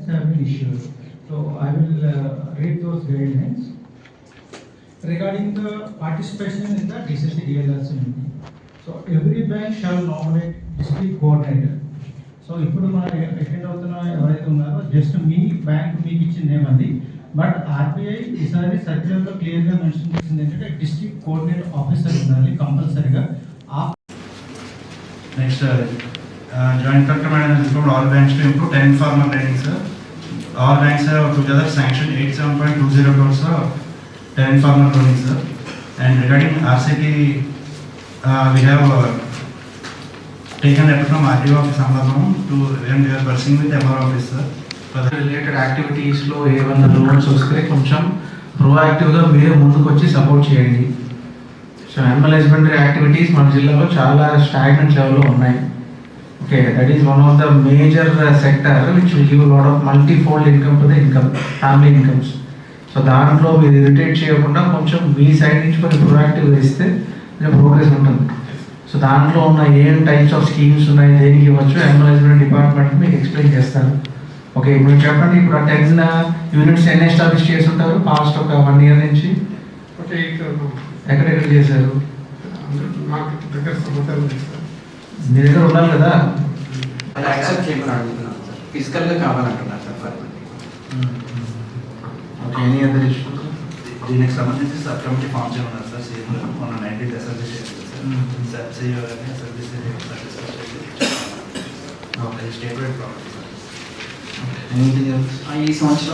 have been issued. So I will read those guidelines regarding the participation in the DCC DLRC meeting. So every bank shall nominate district coordinator. So ఇప్పుడు మన attend అవుతున్న ఎవరైతే ఉన్నారో just మీ bank మీకు ఇచ్చిన name అది. But RBI ఈసారి సర్క్యులర్లో క్లియర్గా మెన్షన్ చేసింది ఏంటంటే డిస్ట్రిక్ట్ కోఆర్డినేటర్ ఆఫీసర్ ఉండాలి కంపల్సరీగా. Next, Joint Collector Madam has informed all banks to improve 10 informal lending, sir. All banks have together sanctioned 87.20 crores, sir, 10 informal lending, sir. And regarding RCT, we have taken letter from RDO office Amazon to, and we are pursuing with MR office, sir. Related యాక్టివిటీస్లో ఏమన్నా loans వస్తే కొంచెం ప్రోయాక్టివ్గా మీరే ముందుకు వచ్చి support చేయండి. So animal husbandry activities మన జిల్లాలో చాలా స్టాగ్నెంట్ లెవెల్లో ఉన్నాయి. Okay, that is one of the major sector which will give lot of multifold income to the income family incomes. So దాంట్లో మీరు ఇరిటేట్ చేయకుండా కొంచెం మీ సైడ్ నుంచి కొంచెం ప్రోయాక్టివ్గా ఇస్తే ప్రోగ్రెస్ ఉంటుంది. సో దాంట్లో ఉన్న ఏం టైప్స్ ఆఫ్ స్కీమ్స్ ఉన్నాయి, దేనికి ఇవ్వచ్చు, యానిమల్ హస్బెండరీ డిపార్ట్మెంట్ మీకు ఎక్స్ప్లెయిన్ చేస్తారు. ఓకే, ఇప్పుడు చెప్పండి, ఇప్పుడు 10 యూనిట్స్ ఎన్ని ఎస్టాబ్లిష్ చేసి ఉంటారు పాస్ట్ ఒక 1 year నుంచి? ఎక్కడెక్కడ చేశారు? మీ దగ్గర ఉండాలి కదా. ఫిజికల్గా కావాలంటున్నారు sir. Okay, any other issue? దీనికి సంబంధించి సబ్ కమిటీ ఫామ్ చేయమన్నారు సార్. సీఎం మన 19th అసెంబ్లీ చేయాలి సార్. సీఈఓ గారిని assembly state wide problem sir. Anything else? ఈ సంవత్సరం